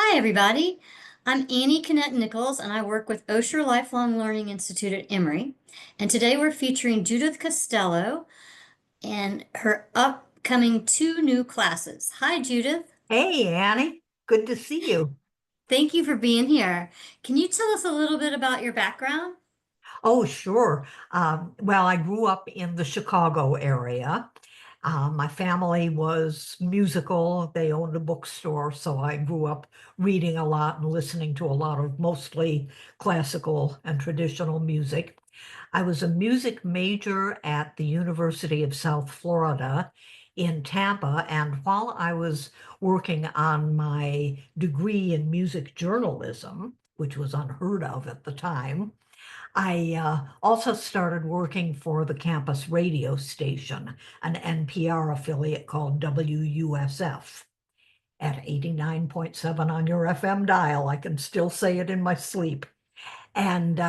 Hi, everybody. I'm Annie Kennett Nichols, and I work with Osher Lifelong Learning Institute at Emory. And today we're featuring Judith Costello and her upcoming two new classes. Hi, Judith. Hey, Annie. Good to see you. Thank you for being here. Can you tell us a little bit about your background? Oh, sure. Well, I grew up in the Chicago area. My family was musical. They owned a bookstore, so I grew up reading a lot and listening to a lot of mostly classical and traditional music. I was a music major at the University of South Florida in Tampa, and while I was working on my degree in music journalism, which was unheard of at the time, I also started working for the campus radio station, an NPR affiliate called WUSF at 89.7 on your FM dial. I can still say it in my sleep. And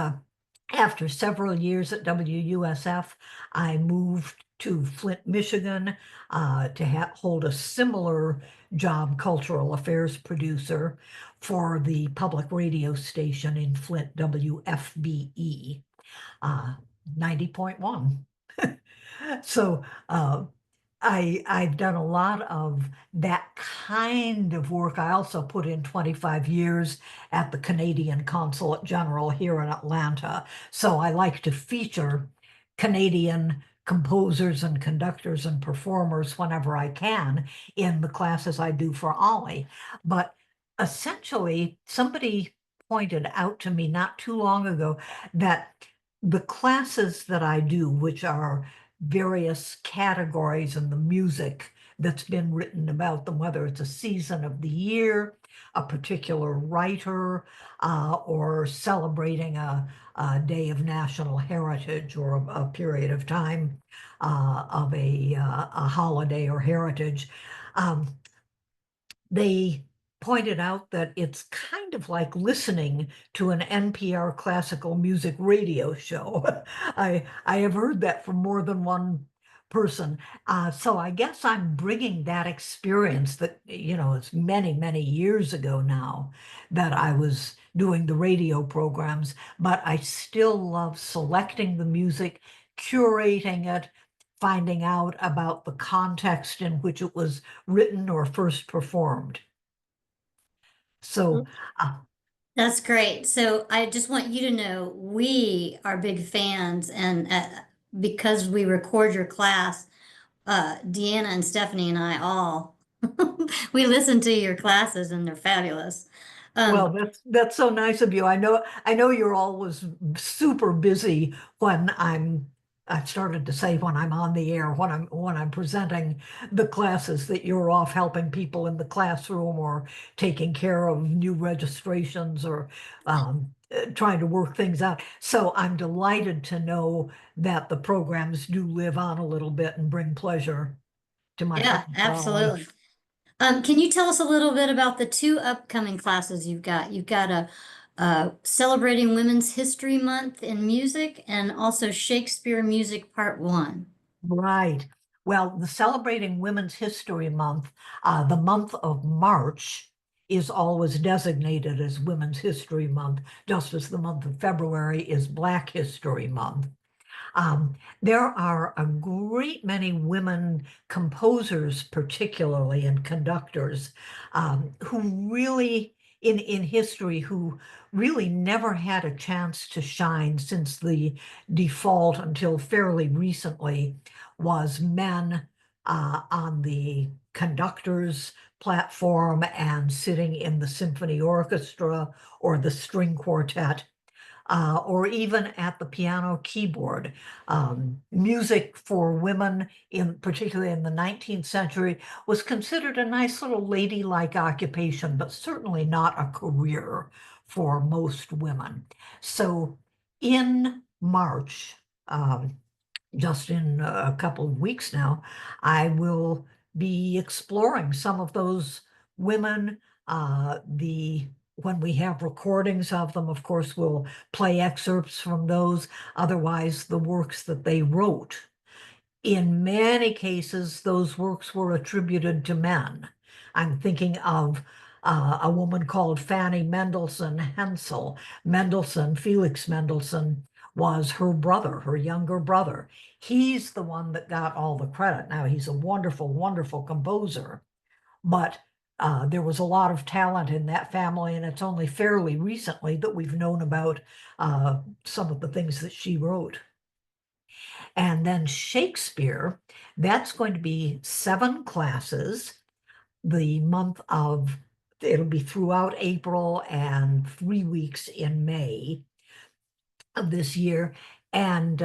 after several years at WUSF, I moved to Flint, Michigan, to hold a similar job, cultural affairs producer for the public radio station in Flint, WFBE, uh, 90.1. So I've done a lot of that kind of work. I also put in 25 years at the Canadian Consulate General here in Atlanta. So I like to feature Canadian composers and conductors and performers whenever I can in the classes I do for OLLI. But essentially, somebody pointed out to me not too long ago that the classes that I do, which are various categories in the music that's been written about them, whether it's a season of the year, a particular writer, or celebrating a day of national heritage or a period of time of a holiday or heritage. Um, they pointed out that it's kind of like listening to an NPR classical music radio show. I have heard that from more than one person. So I guess I'm bringing that experience that, it's many, many years ago now that I was doing the radio programs, but I still love selecting the music, curating it, finding out about the context in which it was written or first performed. So, uh, That's great. So I just want you to know we are big fans, and because we record your class, Deanna and Stephanie and I all we listen to your classes and they're fabulous. well, Um, that's so nice of you. I know you're always super busy when I started to say when I'm on the air, when I'm presenting the classes that you're off helping people in the classroom or taking care of new registrations or trying to work things out. So I'm delighted to know that the programs do live on a little bit and bring pleasure to my yeah, friends at Ollie. absolutely. Can you tell us a little bit about the two upcoming classes you've got? You've got a celebrating Women's History Month in music and also Shakespeare Music Part One. Right. Well, the celebrating Women's History Month, the month of March is always designated as Women's History Month, just as the month of February is Black History Month. There are a great many women composers, particularly and conductors, who really, in history, who really never had a chance to shine since the default until fairly recently was men on the conductor's platform and sitting in the symphony orchestra or the string quartet or even at the piano keyboard. Music for women, particularly in the 19th century, was considered a nice little ladylike occupation, but certainly not a career for most women. So in March, just in a couple of weeks now, I will be exploring some of those women. The When we have recordings of them, of course, we'll play excerpts from those. Otherwise, the works that they wrote. In many cases, those works were attributed to men. I'm thinking of a woman called Fanny Mendelssohn Hensel. Mendelssohn, Felix Mendelssohn, was her brother, her younger brother. He's the one that got all the credit. Now, he's a wonderful, wonderful composer, but there was a lot of talent in that family, and it's only fairly recently that we've known about some of the things that she wrote. And then Shakespeare, that's going to be 7 classes the month of, it'll be throughout April and 3 weeks in May of this year. And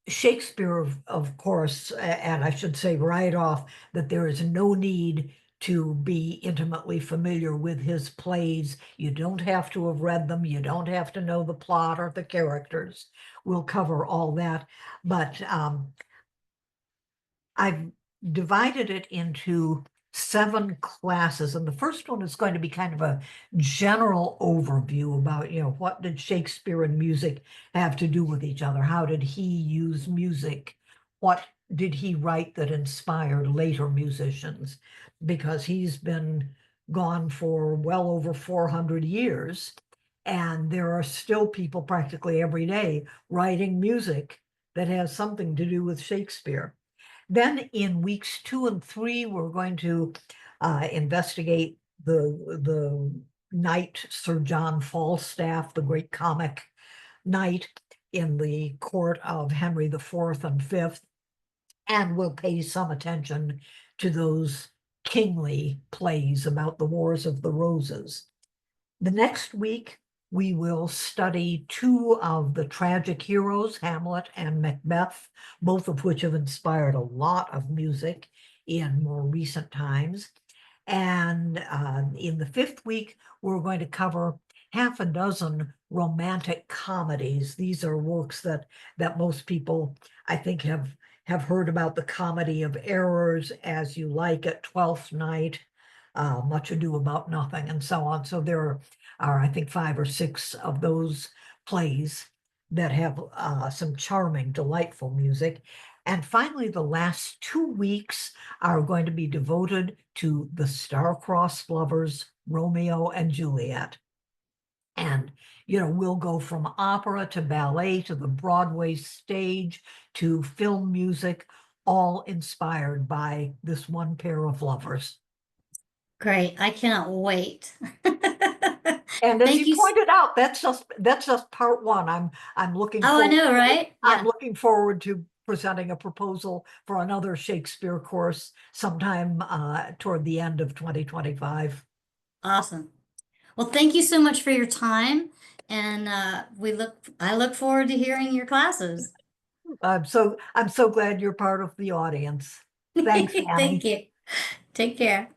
Shakespeare, of course, and I should say right off that there is no need to be intimately familiar with his plays. You don't have to have read them. You don't have to know the plot or the characters. We'll cover all that. But I've divided it into 7 classes, and the first one is going to be kind of a general overview about, what did Shakespeare and music have to do with each other? How did he use music? What did he write that inspired later musicians? Because he's been gone for well over 400 years, and there are still people practically every day writing music that has something to do with Shakespeare. Then in weeks 2 and 3, we're going to investigate the knight Sir John Falstaff, the great comic knight in the court of Henry IV and V, and we'll pay some attention to those kingly plays about the Wars of the Roses. The next week, we will study 2 of the tragic heroes, Hamlet and Macbeth, both of which have inspired a lot of music in more recent times. And in the 5th week, we're going to cover half a dozen romantic comedies. These are works that most people, I think, have heard about: The Comedy of Errors, As You Like It, Twelfth Night, Much Ado About Nothing, and so on. So there are, I think, 5 or 6 of those plays that have some charming, delightful music. And finally, the last 2 weeks are going to be devoted to the star-crossed lovers, Romeo and Juliet. And, we'll go from opera to ballet to the Broadway stage to film music, all inspired by this one pair of lovers. Great. I cannot wait. And as Thank you you. pointed out, that's just part 1. I'm looking Oh, I forward know, right? I'm Yeah. looking forward to presenting a proposal for another Shakespeare course sometime toward the end of 2025. Awesome. Well, thank you so much for your time. And I look forward to hearing your classes. I'm so glad you're part of the audience. Thanks, Thank Annie. you. Take care.